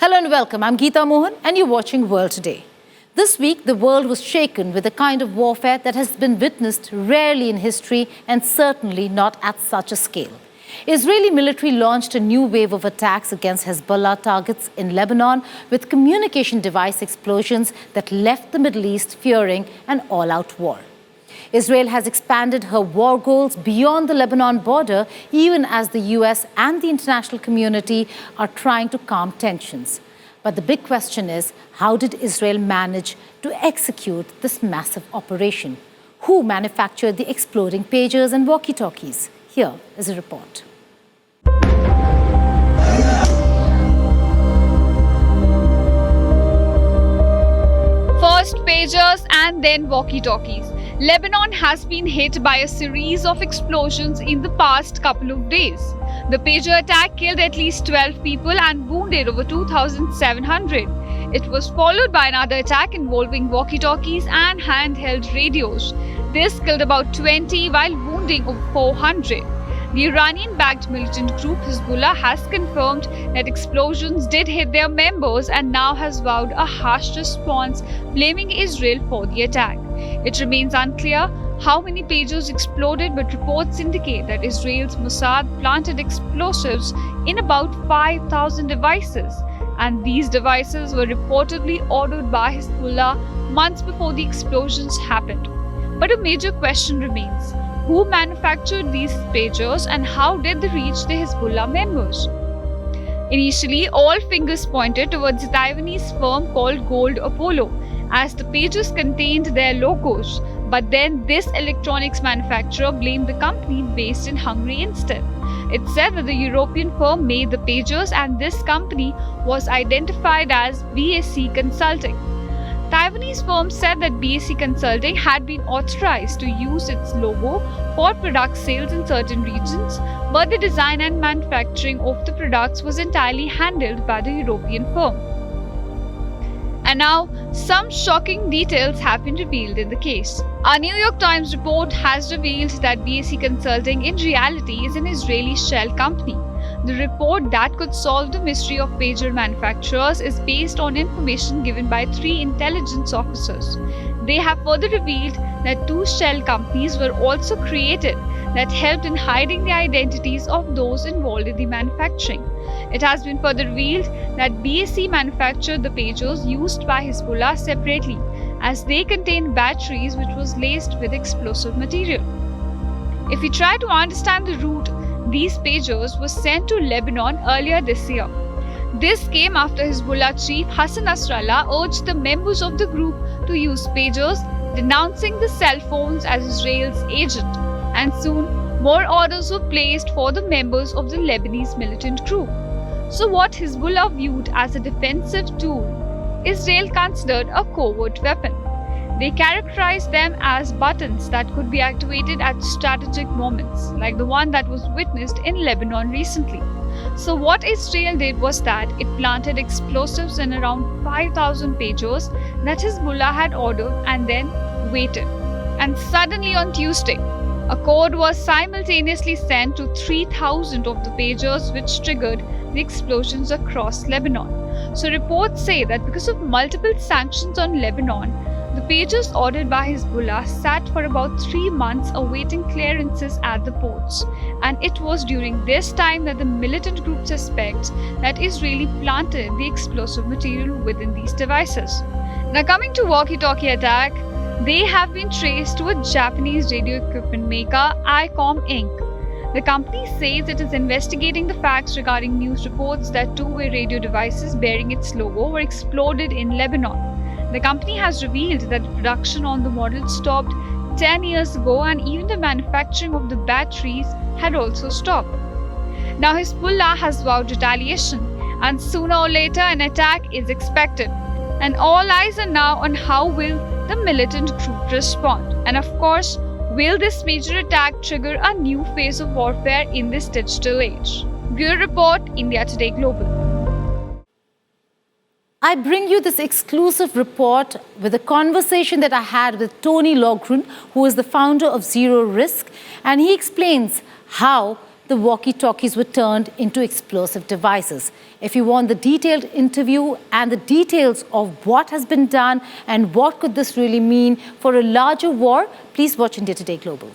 Hello and welcome. I'm Geeta Mohan and you're watching World Today. This week, the world was shaken with a kind of warfare that has been witnessed rarely in history and certainly not at such a scale. Israeli military launched a new wave of attacks against Hezbollah targets in Lebanon with communication device explosions that left the Middle East fearing an all-out war. Israel has expanded her war goals beyond the Lebanon border, even as the US and the international community are trying to calm tensions. But the big question is, how did Israel manage to execute this massive operation? Who manufactured the exploding pagers and walkie-talkies? Here is a report. First pagers and then walkie-talkies. Lebanon has been hit by a series of explosions in the past couple of days. The pager attack killed at least 12 people and wounded over 2,700. It was followed by another attack involving walkie-talkies and handheld radios. This killed about 20 while wounding over 400. The Iranian-backed militant group Hezbollah has confirmed that explosions did hit their members and now has vowed a harsh response, blaming Israel for the attack. It remains unclear how many pagers exploded, but reports indicate that Israel's Mossad planted explosives in about 5,000 devices, and these devices were reportedly ordered by Hezbollah months before the explosions happened. But a major question remains: who manufactured these pagers and how did they reach the Hezbollah members? Initially, all fingers pointed towards a Taiwanese firm called Gold Apollo, as the pagers contained their logos. But then this electronics manufacturer blamed the company based in Hungary instead. It said that the European firm made the pagers and this company was identified as BAC Consulting. Taiwanese firm said that BAC Consulting had been authorized to use its logo for product sales in certain regions, but the design and manufacturing of the products was entirely handled by the European firm. And now, some shocking details have been revealed in the case. A New York Times report has revealed that BAC Consulting in reality is an Israeli shell company. The report that could solve the mystery of pager manufacturers is based on information given by 3 intelligence officers. They have further revealed that 2 shell companies were also created that helped in hiding the identities of those involved in the manufacturing. It has been further revealed that BAC manufactured the pagers used by Hezbollah separately, as they contained batteries which was laced with explosive material. If we try to understand the route these pagers were sent to Lebanon earlier this year. This came after Hezbollah chief Hassan Nasrallah urged the members of the group to use pagers, denouncing the cell phones as Israel's agent. And soon, more orders were placed for the members of the Lebanese militant group. So what Hezbollah viewed as a defensive tool, Israel considered a covert weapon. They characterized them as buttons that could be activated at strategic moments, like the one that was witnessed in Lebanon recently. So what Israel did was that it planted explosives in around 5,000 pagers that Hezbollah had ordered and then waited. And suddenly on Tuesday, a code was simultaneously sent to 3,000 of the pagers, which triggered the explosions across Lebanon. So reports say that because of multiple sanctions on Lebanon, the pagers ordered by Hezbollah sat for about 3 months awaiting clearances at the ports. And it was during this time that the militant group suspects that Israeli planted the explosive material within these devices. Now coming to walkie-talkie attack, they have been traced to a Japanese radio equipment maker, ICOM Inc. The company says it is investigating the facts regarding news reports that 2-way radio devices bearing its logo were exploded in Lebanon. The company has revealed that production on the model stopped 10 years ago and even the manufacturing of the batteries had also stopped. Now Hezbollah has vowed retaliation, and sooner or later an attack is expected. And all eyes are now on how will the militant group respond. And of course, will this major attack trigger a new phase of warfare in this digital age? Bureau Report, India Today Global. I bring you this exclusive report with a conversation that I had with Tony Logren, who is the founder of Zero Risk, and he explains how the walkie-talkies were turned into explosive devices. If you want the detailed interview and the details of what has been done and what could this really mean for a larger war, please watch India Today Global.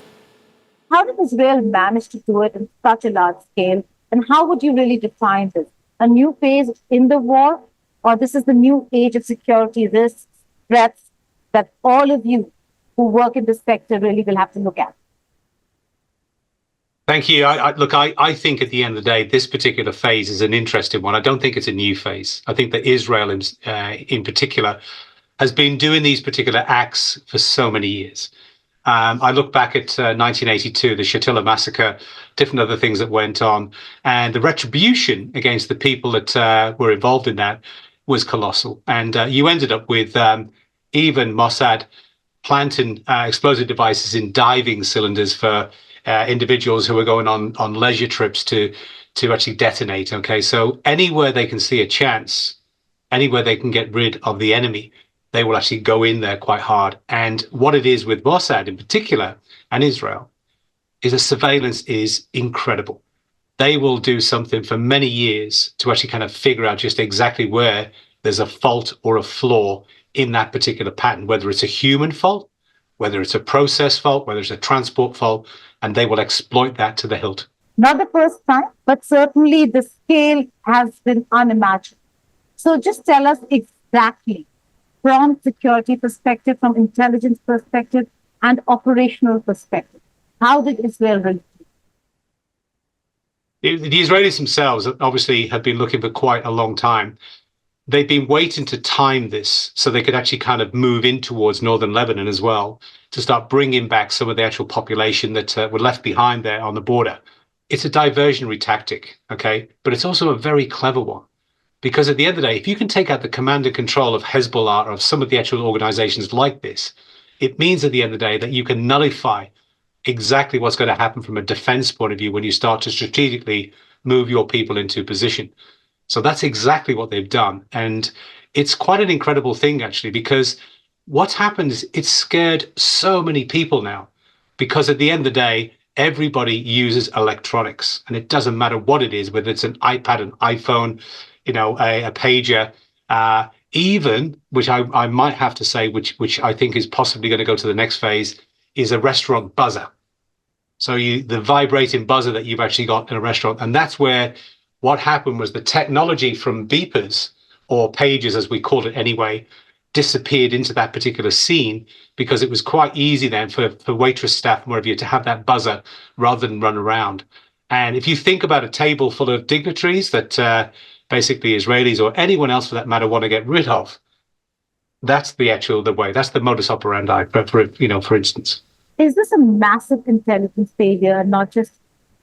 How did Israel manage to do it in such a large scale? And how would you really define this? A new phase in the war, or this is the new age of security risks, threats that all of you who work in this sector really will have to look at? Thank you. I think at the end of the day, this particular phase is an interesting one. I don't think it's a new phase. I think that Israel in particular has been doing these particular acts for so many years. I look back at 1982, the Shatila massacre, different other things that went on, and the retribution against the people that were involved in that was colossal. And you ended up with even Mossad planting explosive devices in diving cylinders for individuals who are going on leisure trips to actually detonate. Okay, so anywhere they can see a chance, anywhere they can get rid of the enemy, they will actually go in there quite hard. And what it is with Mossad in particular and Israel is the surveillance is incredible. They will do something for many years to actually kind of figure out just exactly where there's a fault or a flaw in that particular pattern, whether it's a human fault, whether it's a process fault, whether it's a transport fault, and they will exploit that to the hilt. Not the first time, but certainly the scale has been unimaginable. So just tell us exactly, from security perspective, from intelligence perspective, and operational perspective, how did Israel really do? The Israelis themselves obviously have been looking for quite a long time. They've been waiting to time this so they could actually kind of move in towards northern Lebanon as well, to start bringing back some of the actual population that were left behind there on the border. It's a diversionary tactic, okay? But it's also a very clever one. Because at the end of the day, if you can take out the command and control of Hezbollah or of some of the actual organizations like this, it means at the end of the day that you can nullify exactly what's going to happen from a defense point of view when you start to strategically move your people into position. So that's exactly what they've done. And it's quite an incredible thing, actually, because what's happened is it's scared so many people now, because at the end of the day, everybody uses electronics, and it doesn't matter what it is, whether it's an iPad, an iPhone, a pager, even, which I might have to say, which I think is possibly going to go to the next phase, is a restaurant buzzer. So the vibrating buzzer that you've actually got in a restaurant. And that's where what happened was the technology from beepers, or pagers as we call it anyway, disappeared into that particular scene, because it was quite easy then for waitress staff and whatever you to have that buzzer rather than run around. And if you think about a table full of dignitaries that basically Israelis or anyone else for that matter want to get rid of, that's the way. That's the modus operandi, for instance. Is this a massive intelligence failure, not just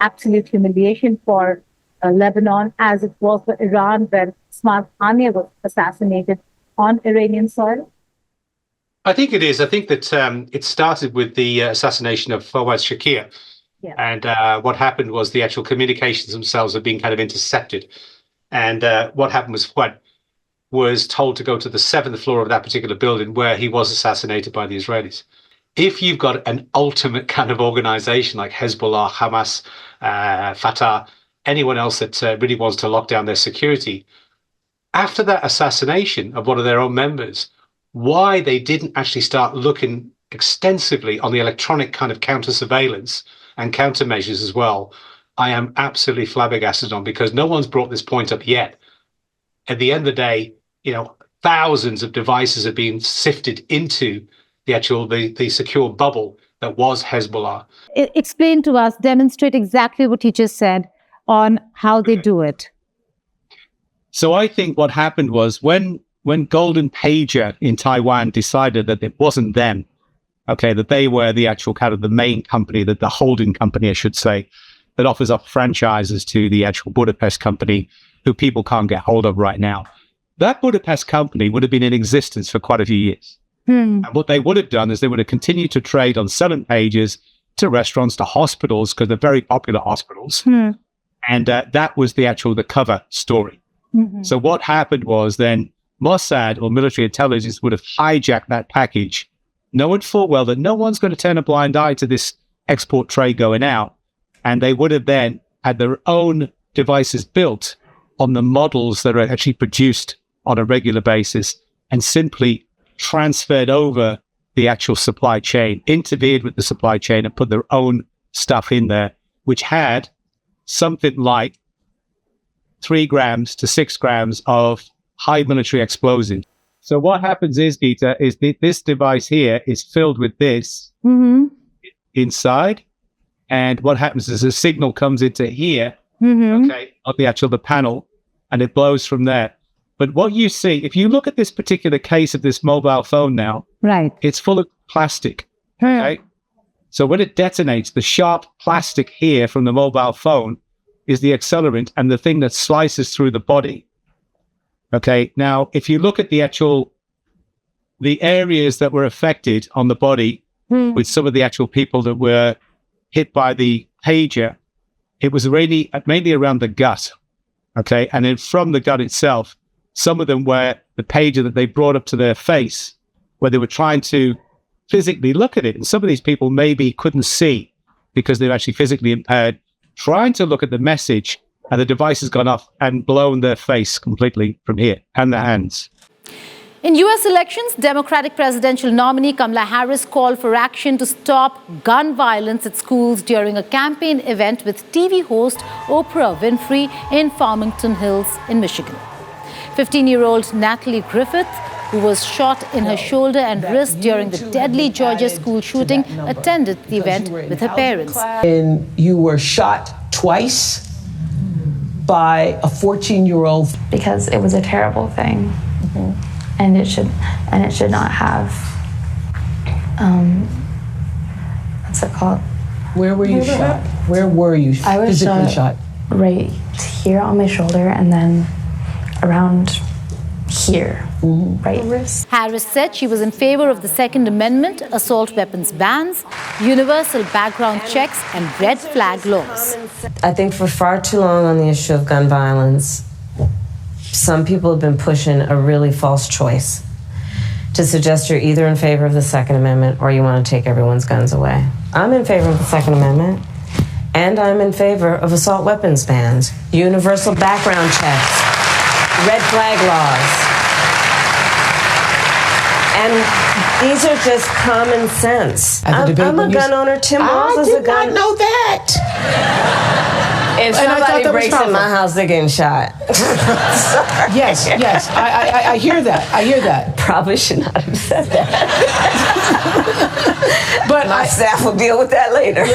absolute humiliation for Lebanon, as it was for Iran when Ismail Haniyeh was assassinated on Iranian soil? I think it is. I think that it started with the assassination of Fawad Shakir. Yeah. And what happened was the actual communications themselves had been kind of intercepted. And what happened was Fawad was told to go to the 7th floor of that particular building where he was assassinated by the Israelis. If you've got an ultimate kind of organization like Hezbollah, Hamas, Fatah, anyone else that really wants to lock down their security, after that assassination of one of their own members, why they didn't actually start looking extensively on the electronic kind of counter surveillance and countermeasures as well, I am absolutely flabbergasted on, because no one's brought this point up yet. At the end of the day, thousands of devices are being sifted into the secure bubble that was Hezbollah. Explain to us, demonstrate exactly what you just said on how they do it. So I think what happened was when Golden Pager in Taiwan decided that it wasn't them, okay, that they were the actual kind of the main company, that the holding company, I should say, that offers up franchises to the actual Budapest company, who people can't get hold of right now. That Budapest company would have been in existence for quite a few years. And what they would have done is they would have continued to trade on selling pages to restaurants, to hospitals, because they're very popular hospitals. And that was the cover story. So what happened was then Mossad or military intelligence would have hijacked that package, knowing full well that no one's going to turn a blind eye to this export trade going out. And they would have then had their own devices built on the models that are actually produced on a regular basis and simply transferred over the actual supply chain, interfered with the supply chain and put their own stuff in there, which had something like 3 grams to 6 grams of high military explosives. So what happens is, Geeta, is this device here is filled with this inside. And what happens is a signal comes into here, okay, on the panel, and it blows from there. But what you see, if you look at this particular case of this mobile phone now, Right. it's full of plastic, okay? So when it detonates, the sharp plastic here from the mobile phone is the accelerant and the thing that slices through the body. Okay, now, if you look at the areas that were affected on the body with some of the actual people that were hit by the pager, it was really mainly around the gut, okay? And then from the gut itself, some of them were the pager that they brought up to their face, where they were trying to physically look at it. And some of these people maybe couldn't see because they're actually physically impaired, trying to look at the message, and the device has gone off and blown their face completely from here and their hands. In U.S. elections, Democratic presidential nominee Kamala Harris called for action to stop gun violence at schools during a campaign event with TV host Oprah Winfrey in Farmington Hills in Michigan. 15-year-old Natalie Griffith, who was shot in her shoulder and wrist during the deadly Georgia school shooting, attended the event with her parents. And you were shot twice by a 14-year-old. Because it was a terrible thing, and it should not have. What's it called? Where were you shot? Where were you I was physically shot? Right here on my shoulder, and then around here, right wrist. Harris said she was in favor of the Second Amendment, assault weapons bans, universal background checks, and red flag laws. I think for far too long on the issue of gun violence, some people have been pushing a really false choice to suggest you're either in favor of the Second Amendment or you want to take everyone's guns away. I'm in favor of the Second Amendment, and I'm in favor of assault weapons bans, universal background checks, red flag laws. And these are just common sense. I'm a gun owner. Tim Walz is a gun. I did not know that. If somebody breaks in my house, they're getting shot. Yes, I hear that. I hear that. Probably should not have said that. But my staff will deal with that later.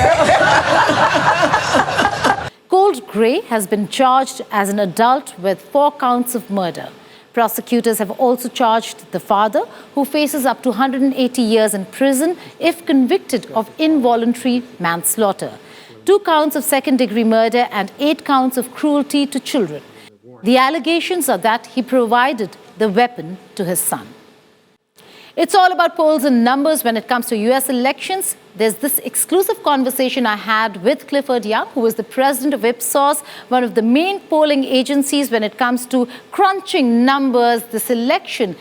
Colt Gray has been charged as an adult with 4 counts of murder. Prosecutors have also charged the father, who faces up to 180 years in prison if convicted of involuntary manslaughter, 2 counts of second-degree murder, and 8 counts of cruelty to children. The allegations are that he provided the weapon to his son. It's all about polls and numbers when it comes to U.S. elections. There's this exclusive conversation I had with Clifford Young, who is the president of Ipsos, one of the main polling agencies when it comes to crunching numbers this election.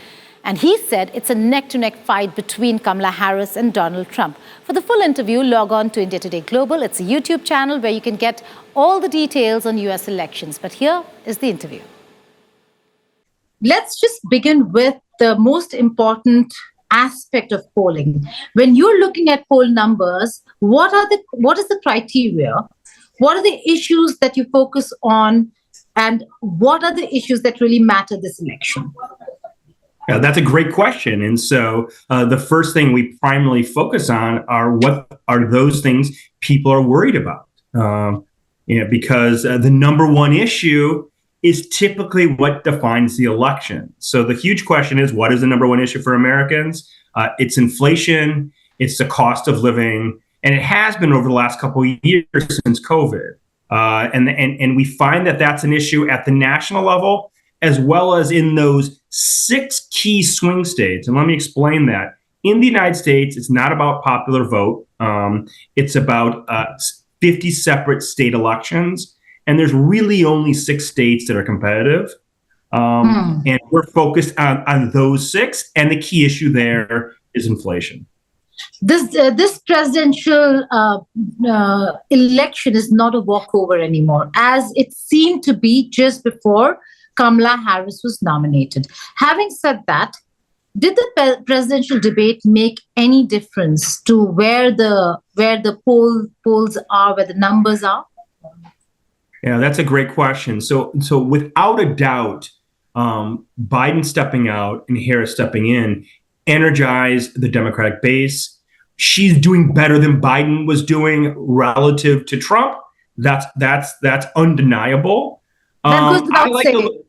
And he said it's a neck-to-neck fight between Kamala Harris and Donald Trump. For the full interview, log on to India Today Global. It's a YouTube channel where you can get all the details on U.S. elections. But here is the interview. Let's just begin with the most important aspect of polling. When you're looking at poll numbers, what is the criteria? What are the issues that you focus on? And what are the issues that really matter this election? Yeah, that's a great question. And so the first thing we primarily focus on are what are those things people are worried about? Because the number one issue is typically what defines the election. So the huge question is, what is the number one issue for Americans? It's inflation, it's the cost of living, and it has been over the last couple of years since COVID. And we find that that's an issue at the national level, as well as in those 6 key swing states. And let me explain that. In the United States, it's not about popular vote. It's about 50 separate state elections. And there's really only 6 states that are competitive. And we're focused on those 6. And the key issue there is inflation. this presidential election is not a walkover anymore, as it seemed to be just before Kamala Harris was nominated. Having said that, did the presidential debate make any difference to where the polls are, where the numbers are? Yeah, that's a great question. So without a doubt, Biden stepping out and Harris stepping in energized the Democratic base. She's doing better than Biden was doing relative to Trump. That's undeniable. That goes without saying.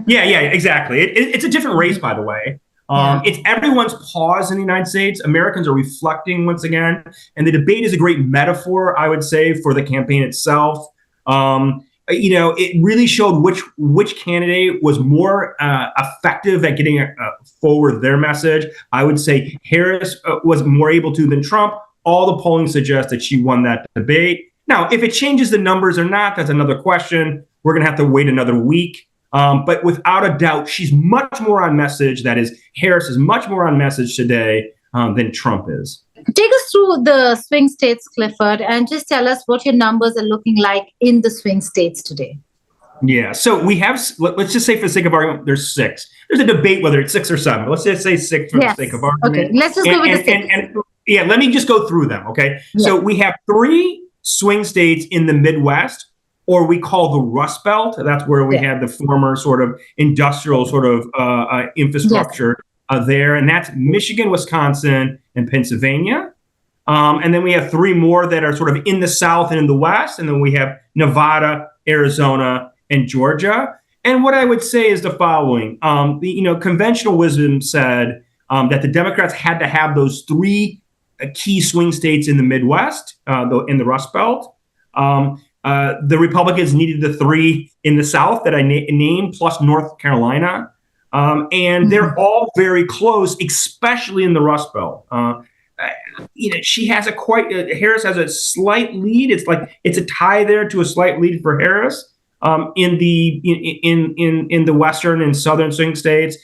Yeah, exactly. It's a different race, by the way. It's everyone's pause in the United States. Americans are reflecting once again, and the debate is a great metaphor, I would say, for the campaign itself. It really showed which candidate was more effective at getting forward their message. I would say Harris was more able to than Trump. All the polling suggests that she won that debate. Now, if it changes the numbers or not, that's another question. We're going to have to wait another week. But without a doubt, she's much more on message. That is, Harris is much more on message today than Trump is. Take us through the swing states, Clifford, and just tell us what your numbers are looking like in the swing states today. Yeah, so we have, let's just say for the sake of argument, there's 6. There's a debate whether it's 6 or 7. But let's just say 6 for the sake of argument. Okay, let's just go with the 6. And let me just go through them, okay? Yeah. So we have 3 swing states in the Midwest, or we call the Rust Belt. That's where we have the former sort of industrial sort of infrastructure there. And that's Michigan, Wisconsin, and Pennsylvania. And then we have 3 more that are sort of in the South and in the West. And then we have Nevada, Arizona, and Georgia. And what I would say is the following. Conventional wisdom said that the Democrats had to have those 3 key swing states in the Midwest, in the Rust Belt. The Republicans needed the 3 in the South that I named, plus North Carolina. And they're all very close, especially in the Rust Belt. She has Harris has a slight lead. It's a tie there to a slight lead for Harris in the Western and Southern swing states.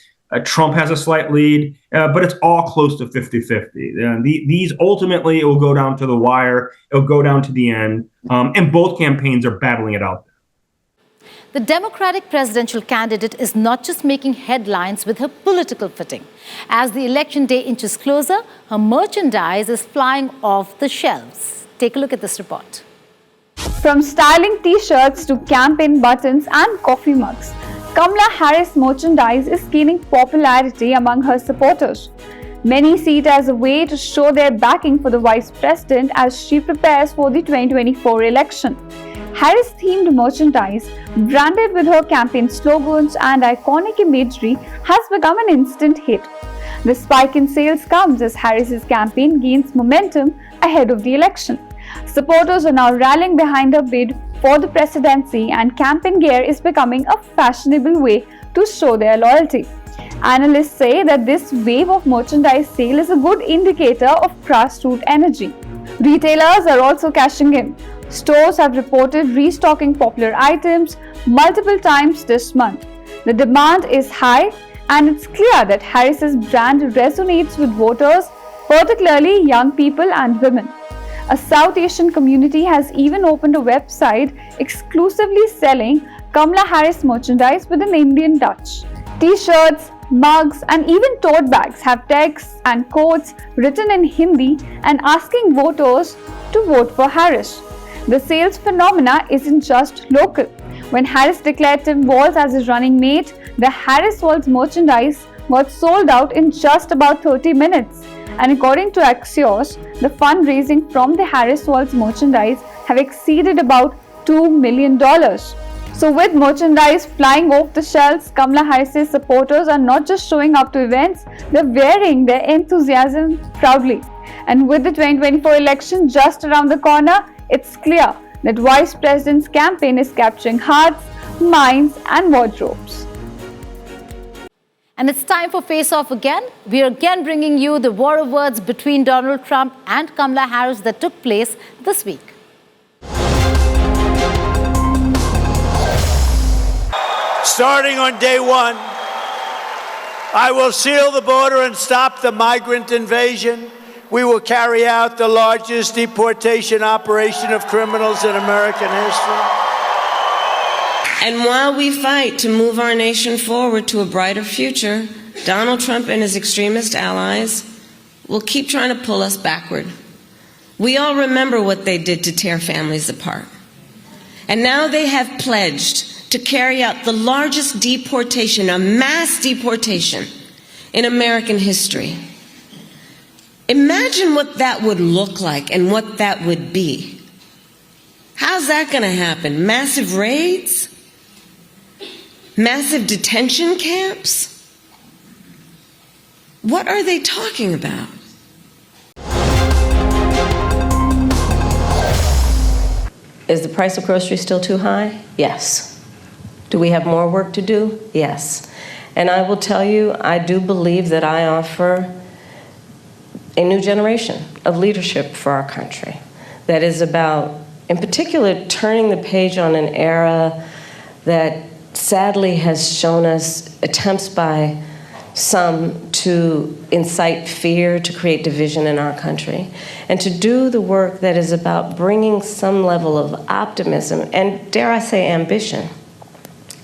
Trump has a slight lead, but it's all close to 50-50. These ultimately, it will go down to the wire. It'll go down to the end. And both campaigns are battling it out. The Democratic presidential candidate is not just making headlines with her political footing. As the election day inches closer, her merchandise is flying off the shelves. Take a look at this report. From styling t-shirts to campaign buttons and coffee mugs, Kamala Harris merchandise is gaining popularity among her supporters. Many see it as a way to show their backing for the vice president as she prepares for the 2024 election. Harris-themed merchandise, branded with her campaign slogans and iconic imagery, has become an instant hit. The spike in sales comes as Harris's campaign gains momentum ahead of the election. Supporters are now rallying behind her bid for the presidency, and campaign gear is becoming a fashionable way to show their loyalty. Analysts say that this wave of merchandise sale is a good indicator of grassroots energy. Retailers are also cashing in. Stores have reported restocking popular items multiple times this month. The demand is high, and it's clear that Harris's brand resonates with voters, particularly young people and women. A South Asian community has even opened a website exclusively selling Kamala Harris merchandise with an Indian touch. T-shirts, mugs, and even tote bags have texts and quotes written in Hindi and asking voters to vote for Harris. The sales phenomena isn't just local. When Harris declared Tim Walz as his running mate, the Harris Walz merchandise got sold out in just about 30 minutes. And according to Axios, the fundraising from the Harris Walz merchandise have exceeded about $2 million. So with merchandise flying off the shelves, Kamala Harris's supporters are not just showing up to events, they're wearing their enthusiasm proudly. And with the 2024 election just around the corner, it's clear that Vice President's campaign is capturing hearts, minds, and wardrobes. And it's time for Face Off again. We are again bringing you the war of words between Donald Trump and Kamala Harris that took place this week. Starting on day 1, I will seal the border and stop the migrant invasion. we will carry out the largest deportation operation of criminals in American history. And while we fight to move our nation forward to a brighter future, Donald Trump and his extremist allies will keep trying to pull us backward. We all remember what they did to tear families apart. And now they have pledged to carry out the largest deportation, a mass deportation, in American history. Imagine what that would look like and what that would be. How's that going to happen? Massive raids? Massive detention camps? What are they talking about? Is the price of groceries still too high? Yes. Do we have more work to do? Yes. And I will tell you, I do believe that I offer a new generation of leadership for our country that is about, in particular, turning the page on an era that sadly has shown us attempts by some to incite fear, to create division in our country, and to do the work that is about bringing some level of optimism and, dare I say, ambition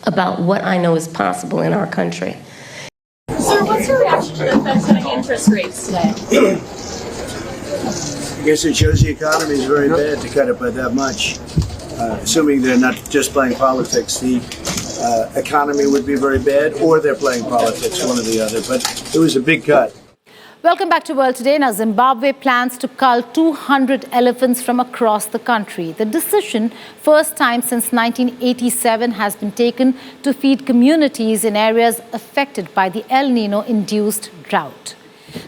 about what I know is possible in our country. Sir, what's your reaction to the Fed cutting interest rates today? I guess it shows the economy is very bad to cut it by that much. Assuming they're not just playing politics, the economy would be very bad, or they're playing politics, one or the other. But it was a big cut. Welcome back to World Today. Now, Zimbabwe plans to cull 200 elephants from across the country. The decision, first time since 1987, has been taken to feed communities in areas affected by the El Nino-induced drought.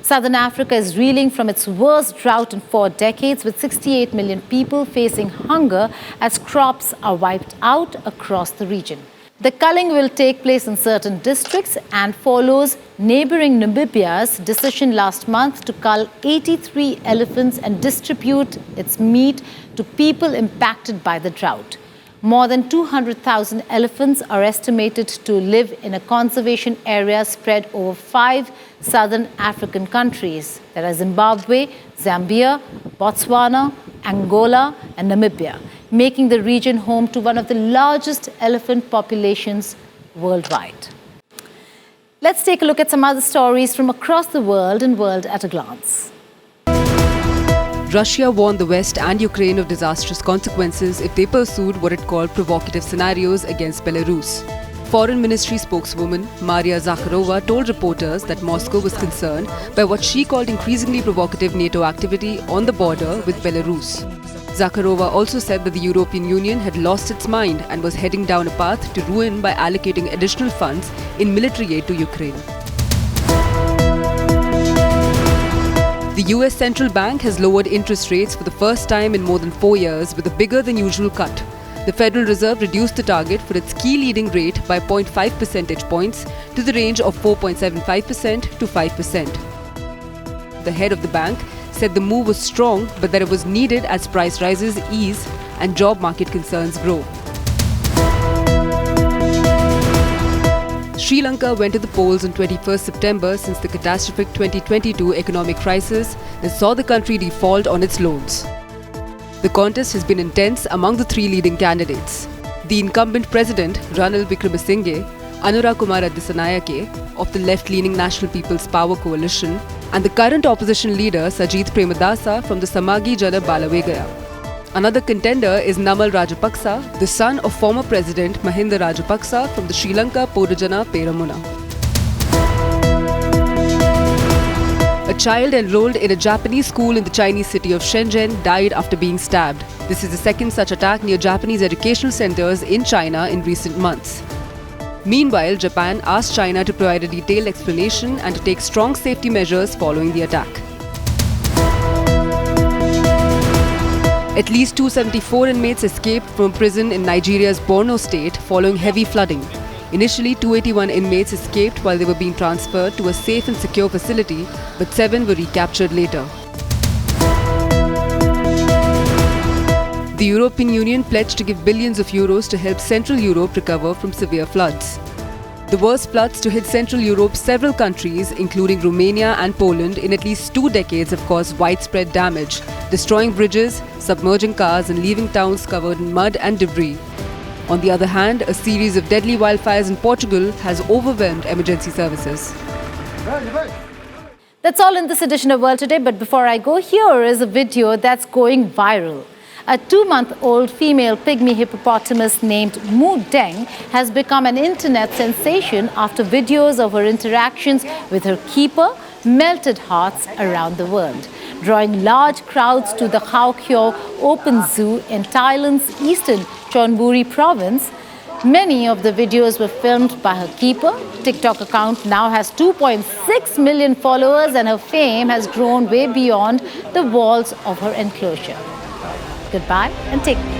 Southern Africa is reeling from its worst drought in 4 decades, with 68 million people facing hunger as crops are wiped out across the region. The culling will take place in certain districts and follows neighboring Namibia's decision last month to cull 83 elephants and distribute its meat to people impacted by the drought. More than 200,000 elephants are estimated to live in a conservation area spread over 5 southern African countries. There are Zimbabwe, Zambia, Botswana, Angola, and Namibia, making the region home to one of the largest elephant populations worldwide. Let's take a look at some other stories from across the world in World at a Glance. Russia warned the West and Ukraine of disastrous consequences if they pursued what it called provocative scenarios against Belarus. Foreign Ministry spokeswoman Maria Zakharova told reporters that Moscow was concerned by what she called increasingly provocative NATO activity on the border with Belarus. Zakharova also said that the European Union had lost its mind and was heading down a path to ruin by allocating additional funds in military aid to Ukraine. The US Central Bank has lowered interest rates for the first time in more than 4 years with a bigger than usual cut. The Federal Reserve reduced the target for its key leading rate by 0.5 percentage points to the range of 4.75% to 5%. The head of the bank said the move was strong, but that it was needed as price rises ease and job market concerns grow. Sri Lanka went to the polls on 21st September since the catastrophic 2022 economic crisis that saw the country default on its loans. The contest has been intense among the 3 leading candidates. The incumbent president, Ranil Wickremesinghe, Anura Kumara Dissanayake of the left-leaning National People's Power Coalition, and the current opposition leader, Sajith Premadasa from the Samagi Jana Balawegaya. Another contender is Namal Rajapaksa, the son of former President Mahinda Rajapaksa from the Sri Lanka Podujana Peramuna. A child enrolled in a Japanese school in the Chinese city of Shenzhen died after being stabbed. This is the second such attack near Japanese educational centers in China in recent months. Meanwhile, Japan asked China to provide a detailed explanation and to take strong safety measures following the attack. At least 274 inmates escaped from prison in Nigeria's Borno state following heavy flooding. Initially, 281 inmates escaped while they were being transferred to a safe and secure facility, but 7 were recaptured later. The European Union pledged to give billions of euros to help Central Europe recover from severe floods. The worst floods to hit Central Europe, several countries, including Romania and Poland, in at least 2 decades have caused widespread damage, destroying bridges, submerging cars and leaving towns covered in mud and debris. On the other hand, a series of deadly wildfires in Portugal has overwhelmed emergency services. That's all in this edition of World Today, but before I go, here is a video that's going viral. A 2-month-old female pygmy hippopotamus named Mu Deng has become an internet sensation after videos of her interactions with her keeper melted hearts around the world, drawing large crowds to the Khao Kyo Open Zoo in Thailand's eastern Chonburi province. Many of the videos were filmed by her keeper. TikTok account now has 2.6 million followers, and her fame has grown way beyond the walls of her enclosure. Goodbye and take care.